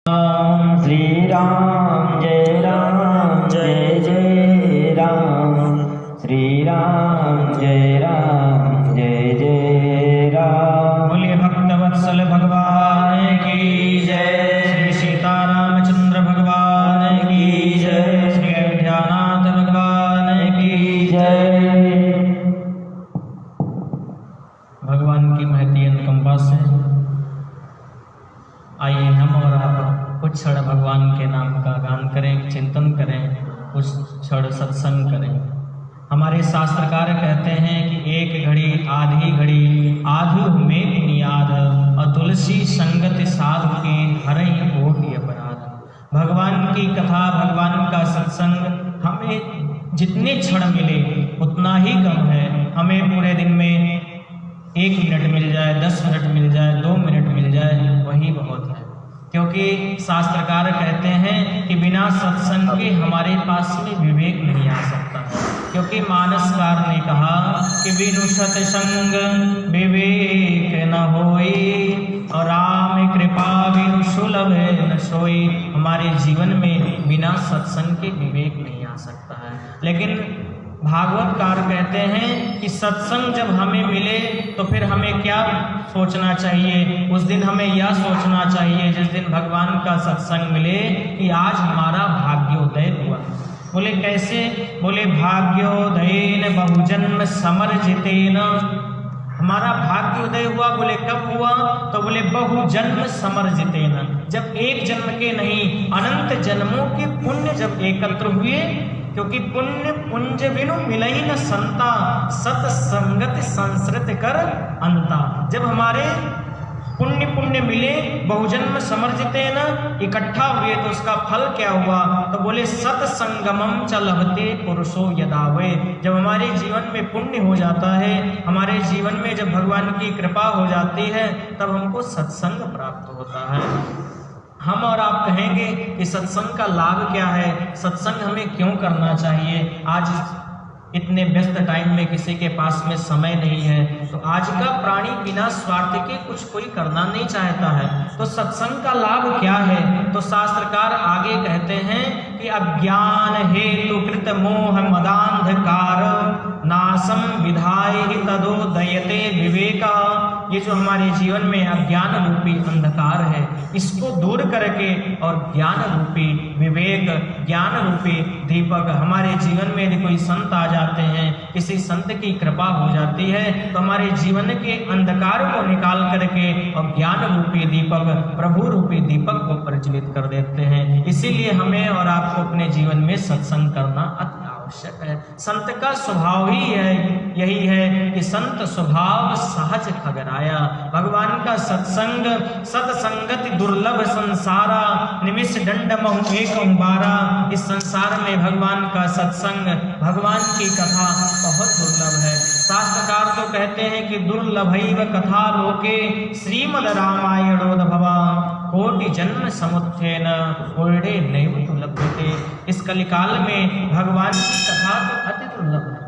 राम श्री राम जय जय राम श्री राम जय राम। बोलिए भक्तवत्सल भगवान की जय, श्री सीतारामचंद्र भगवान की जय, श्री अयोध्यानाथ भगवान की जय। भगवान की महती अनुकंपा से आइए हम और आप कुछ क्षण भगवान के नाम का गान करें, चिंतन करें, कुछ क्षण सत्संग करें। हमारे शास्त्रकार कहते हैं कि एक घड़ी आधी घड़ी आधु में पुनियाद, और तुलसी संगत साधु के हरई कोटि अपराध। भगवान की कथा, भगवान का सत्संग हमें जितने क्षण मिले उतना ही कम है। हमें पूरे दिन में 1 मिनट मिल जाए, 10 मिनट मिल जाए, 2 मिनट मिल जाए, वही बहुत है। क्योंकि शास्त्रकार कहते हैं कि बिना सत्संग के हमारे पास में विवेक नहीं आ सकता है। क्योंकि मानसकार ने कहा कि बिनु सत्संग विवेक न होई, और राम कृपा बिनु सुलभ न सोई। हमारे जीवन में बिना सत्संग के विवेक नहीं आ सकता है। लेकिन भागवतकार कहते हैं कि सत्संग जब हमें मिले तो फिर हमें क्या सोचना चाहिए? उस दिन हमें यह सोचना चाहिए जिस दिन भगवान का सत्संग मिले कि आज हमारा भाग्योदय हुआ। बोले कैसे? बोले भाग्योदयेन बहुजन्म समर्जितेन। हमारा भाग्योदय हुआ। बोले कब हुआ? तो बोले बहुजन्म समर्जितेन। जब एक जन्म के नहीं अनंत जन्मों के पुण्य जब एकत्र हुए। क्योंकि पुण्य पुंज बिनु मिलई न संता, सत्संगत संसृत कर अंता। जब हमारे पुण्य मिले, बहुजन्म समर्जिते न इकट्ठा हुए, तो उसका फल क्या हुआ? तो बोले सत्संगमम च लभते पुरुषो यदावे। जब हमारे जीवन में पुण्य हो जाता है, हमारे जीवन में जब भगवान की कृपा हो जाती है, तब हमको सत्संग प्राप्त होता है। हम और आप कहेंगे कि सत्संग का लाभ क्या है, सत्संग हमें क्यों करना चाहिए? आज इतने व्यस्त टाइम में किसी के पास में समय नहीं है, तो आज का प्राणी बिना स्वार्थ के कुछ कोई करना नहीं चाहता है। तो सत्संग का लाभ क्या है? तो शास्त्रकार आगे कहते हैं कि अज्ञान हेतु कृत मोह मदांधकार नासम विधाय तदोदयते विवेका। ये जो हमारे जीवन में अज्ञान रूपी अंधकार है, इसको दूर करके और ज्ञान रूपी विवेक, ज्ञान रूपी दीपक हमारे जीवन में यदि कोई संत आ जाते हैं, किसी संत की कृपा हो जाती है, तो हमारे जीवन के अंधकार को निकाल करके और ज्ञान रूपी दीपक, प्रभु रूपी दीपक को प्रज्वलित कर देते हैं। इसीलिए हमें और आपको अपने जीवन में सत्संग करना अति आवश्यक है। संत का स्वभाव ही यही है कि संत स्वभाव सहज खगराया। भगवान का सत्संग सत्संगति दुर्लभ संसारा, निमिष दंड महु एक बारा। इस संसार में भगवान का सत्संग, भगवान की कथा बहुत दुर्लभ है। शास्त्रकार तो कहते हैं कि दुर्लभैव कथा लोके श्रीमद् रामायणोद्भवा, कोटि जन्म समुत्थेन पूर्णे नैव लभ्यते। इस कलिकाल में भगवान की कथा तो अति दुर्लभ है।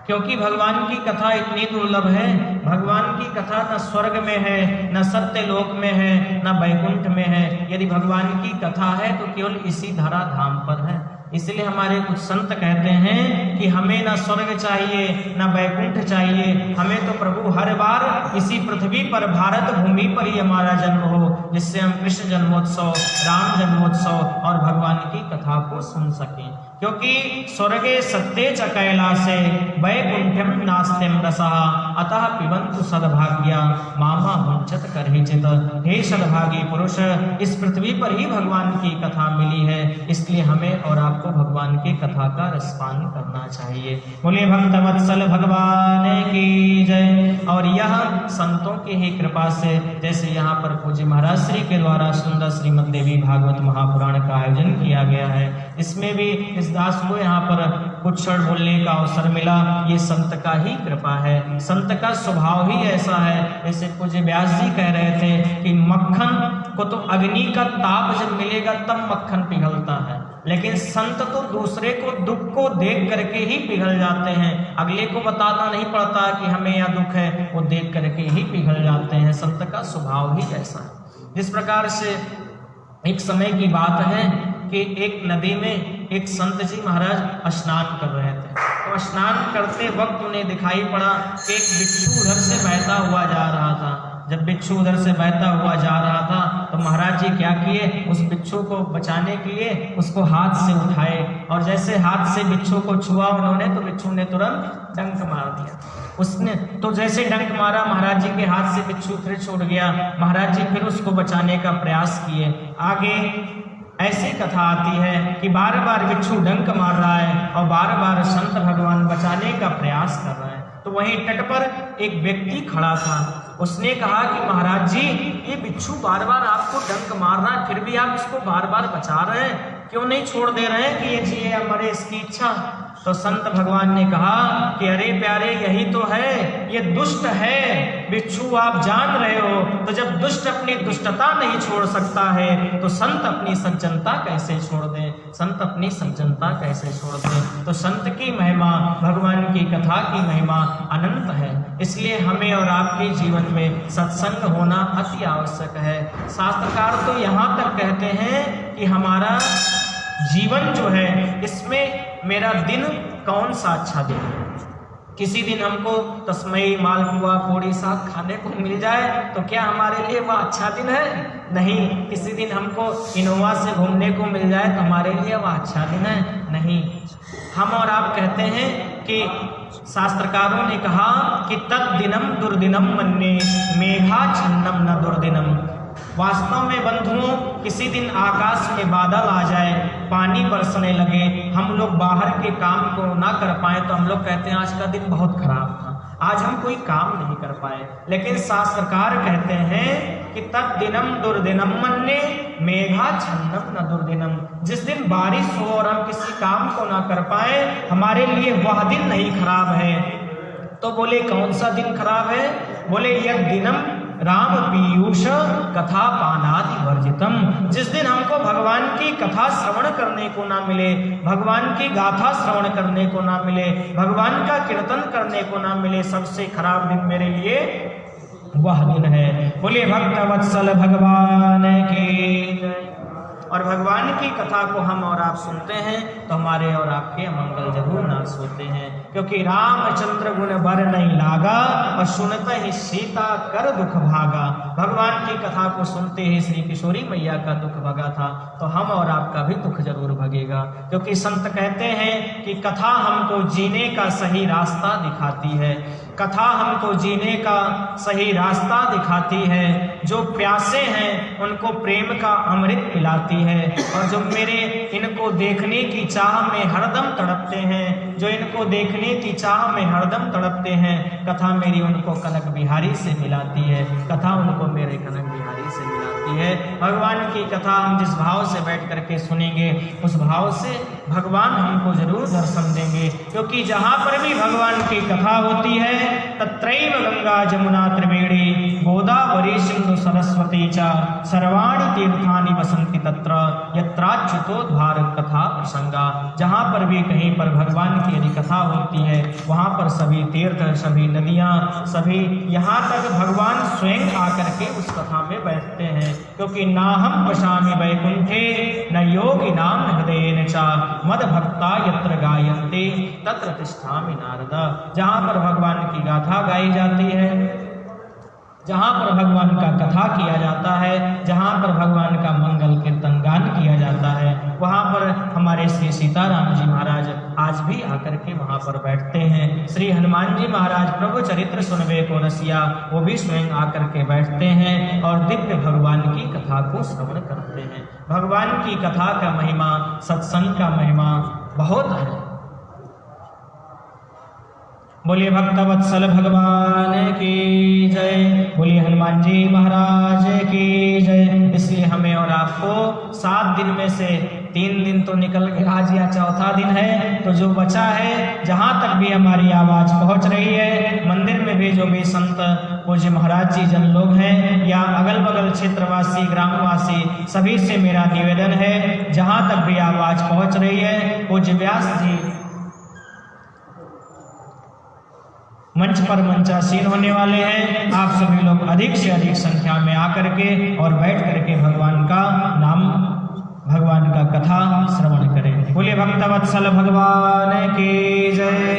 क्योंकि भगवान की कथा इतनी दुर्लभ है, भगवान की कथा न स्वर्ग में है, न सत्यलोक में है, न वैकुंठ में है। यदि भगवान की कथा है तो केवल इसी धरा धाम पर है। इसलिए हमारे कुछ संत कहते हैं कि हमें न स्वर्ग चाहिए, न वैकुंठ चाहिए, हमें तो प्रभु हर बार इसी पृथ्वी पर, भारत भूमि पर ही हमारा जन्म हो, जिससे हम कृष्ण जन्मोत्सव, राम जन्मोत्सव और भगवान की कथा को सुन सकें। क्योंकि स्वर्गे सत्ये च कैलासे वैकुंठम नास्त्यम रसः, अतः पिबन्तु सद्भाग्या मामा मुञ्चत कर्हिचित्। हे सद्भागी पुरुष, इस पृथ्वी पर ही भगवान की कथा मिली है, इसलिए हमें और आपको भगवान की कथा का रसपान करना चाहिए। बोले भक्तवत्सल भगवान की जय। और यह संतों की ही कृपा से, जैसे यहाँ पर पूज्य महाराज श्री के द्वारा सुंदर श्रीमद् देवी भागवत महापुराण का आयोजन किया गया है, इसमें भी इस दास को यहाँ पर कुछ क्षण बोलने का अवसर मिला। ये संत का ही कृपा है, संत का स्वभाव ही ऐसा है। जैसे पूज्य व्यास जी कह रहे थे कि मक्खन को तो अग्नि का ताप जब मिलेगा तब मक्खन पिघलता है, लेकिन संत तो दूसरे को दुख को देख करके ही पिघल जाते हैं। अगले को बताना नहीं पड़ता कि हमें यह दुख है, वो देख करके ही पिघल जाते हैं। संत का स्वभाव ही ऐसा है। जिस प्रकार से एक समय की बात है कि एक नदी में एक संत जी महाराज स्नान कर रहे थे। तो स्नान करते वक्त उन्हें दिखाई पड़ा कि एक बिच्छू उधर से बहता हुआ जा रहा था। जब बिच्छू उधर से बहता हुआ जा रहा था तो महाराज जी क्या किए, उस बिच्छू को बचाने के लिए उसको हाथ से उठाए और जैसे हाथ से बिच्छू को छुआ उन्होंने तो बिच्छू ने तुरंत डंक मार दिया। उसने तो जैसे डंक मारा महाराज जी के हाथ से बिच्छू फिर छूट गया। महाराज जी फिर उसको बचाने का प्रयास किए। आगे ऐसी कथा आती है कि बार बार बिच्छू डंक मार रहा है और बार बार संत भगवान बचाने का प्रयास कर रहे हैं। तो वहीं तट पर एक व्यक्ति खड़ा था। उसने कहा कि महाराज जी, ये बिच्छू बार बार आपको डंक मार रहा है, फिर भी आप इसको बार बार बचा रहे हैं, क्यों नहीं छोड़ दे रहे हैं कि ये जिए या मरे, इसकी इच्छा। तो संत भगवान ने कहा कि अरे प्यारे, यही तो है, ये दुष्ट है बिच्छू, आप जान रहे हो। तो जब दुष्ट अपनी दुष्टता नहीं छोड़ सकता है तो संत अपनी सज्जनता कैसे छोड़ दें, संत अपनी सज्जनता कैसे छोड़ दें। तो संत की महिमा, भगवान की कथा की महिमा अनंत है। इसलिए हमें और आपके जीवन में सत्संग होना अति आवश्यक है। शास्त्रकार तो यहाँ तक कहते हैं कि हमारा जीवन जो है, इसमें मेरा दिन कौन सा अच्छा दिन है। किसी दिन हमको तस्मई, मालपुआ, पूड़ी, साग खाने को मिल जाए तो क्या हमारे लिए वह अच्छा दिन है? नहीं। किसी दिन हमको इनोवा से घूमने को मिल जाए तो हमारे लिए वह अच्छा दिन है? नहीं। हम और आप कहते हैं कि शास्त्रकारों ने कहा कि तद दिनम दुर्दिनम मन्ये मेघा छन्नम न दुर्दिनम। वास्तव में बंधुओं, किसी दिन आकाश में बादल आ जाए, पानी बरसने लगे, हम लोग बाहर के काम को ना कर पाए तो हम लोग कहते हैं आज का दिन बहुत खराब था, आज हम कोई काम नहीं कर पाए। लेकिन शास्त्रकार कहते हैं कि तद दिनम दुर्दिनम मन्ये मेघा छन्नम न दुर्दिनम। जिस दिन बारिश हो और हम किसी काम को ना कर पाए, हमारे लिए वह दिन नहीं खराब है। तो बोले कौन सा दिन खराब है? बोले यद दिनम राम पीयूष कथा पानादि वर्जितम। जिस दिन हमको भगवान की कथा श्रवण करने को ना मिले, भगवान की गाथा श्रवण करने को ना मिले, भगवान का कीर्तन करने को ना मिले, सबसे खराब दिन मेरे लिए वह दिन है। बोले भक्त वत्सल भगवान की। और भगवान की कथा को हम और आप सुनते हैं तो हमारे और आपके मंगल जरूर नाश होते हैं, क्योंकि रामचंद्र गुण बर नहीं लागा और सुनते ही सीता कर दुख भागा। भगवान की कथा को सुनते ही श्री किशोरी मैया का दुख भगा था, तो हम और आपका भी दुख जरूर भगेगा। क्योंकि संत कहते हैं कि कथा हमको जीने का सही रास्ता दिखाती है, कथा हमको जीने का सही रास्ता दिखाती है। जो प्यासे हैं उनको प्रेम का अमृत पिलाती है, और जो मेरे इनको देखने की चाह में हरदम तड़पते हैं, जो इनको देखने की चाह में हरदम तड़पते हैं, कथा मेरी उनको कनक बिहारी से मिलाती है, कथा उनको मेरे कनक बिहारी से मिलाती है। भगवान की कथा हम जिस भाव से बैठ करके सुनेंगे, उस भाव से भगवान हमको जरूर दर्शन देंगे। क्योंकि जहाँ पर भी भगवान की कथा होती है तत्रैव गंगा जमुना त्रिवेणी गोदावरी सिंधु सरस्वती च सर्वाणि तीर्थानि वसन्ति तत्र यत्राच्युतोद्धार कथा प्रसंगा। जहाँ पर भी कहीं पर भगवान की यदि कथा होती है, वहाँ पर सभी तीर्थ, सभी नदियाँ, सभी यहाँ तक भगवान स्वयं आकर के उस कथा में बैठते हैं। क्योंकि नाहं पशामि वैकुंठे न योगिनां हृदयेन च मद भक्ता यत्र गायन्ते तत्र तिष्ठामि नारद। जहाँ पर भगवान की गाथा गाई जाती है, जहाँ पर भगवान का कथा किया जाता है, जहाँ पर भगवान का मंगल कीर्तन गान किया जाता है, वहाँ पर हमारे श्री सीताराम जी महाराज आज भी आकर के वहाँ पर बैठते हैं। श्री हनुमान जी महाराज प्रभु चरित्र सुनवे को रसिया, वो भी स्वयं आकर के बैठते हैं और दिव्य भगवान की कथा को श्रवण करते हैं। भगवान की कथा का महिमा, सत्संग का महिमा बहुत है। बोलिए भक्तवत्सल भगवान की जय, बोलिए हनुमान जी महाराज की जय। इसलिए हमें और आपको 7 दिन में से 3 दिन तो निकल गए, आज या चौथा दिन है, तो जो बचा है, जहाँ तक भी हमारी आवाज पहुँच रही है, मंदिर में भी जो भी संत पूज्य महाराज जी जन लोग हैं या अगल बगल क्षेत्रवासी, ग्रामवासी, सभी से मेरा निवेदन है, जहाँ तक भी आवाज पहुँच रही है, पूज्य व्यास जी मंच पर मंचासीन होने वाले हैं। आप सभी लोग अधिक से अधिक संख्या में आकर के और बैठ करके भगवान का नाम, भगवान का कथा श्रवण करें। बोले भक्तवत्सल भगवान की जय।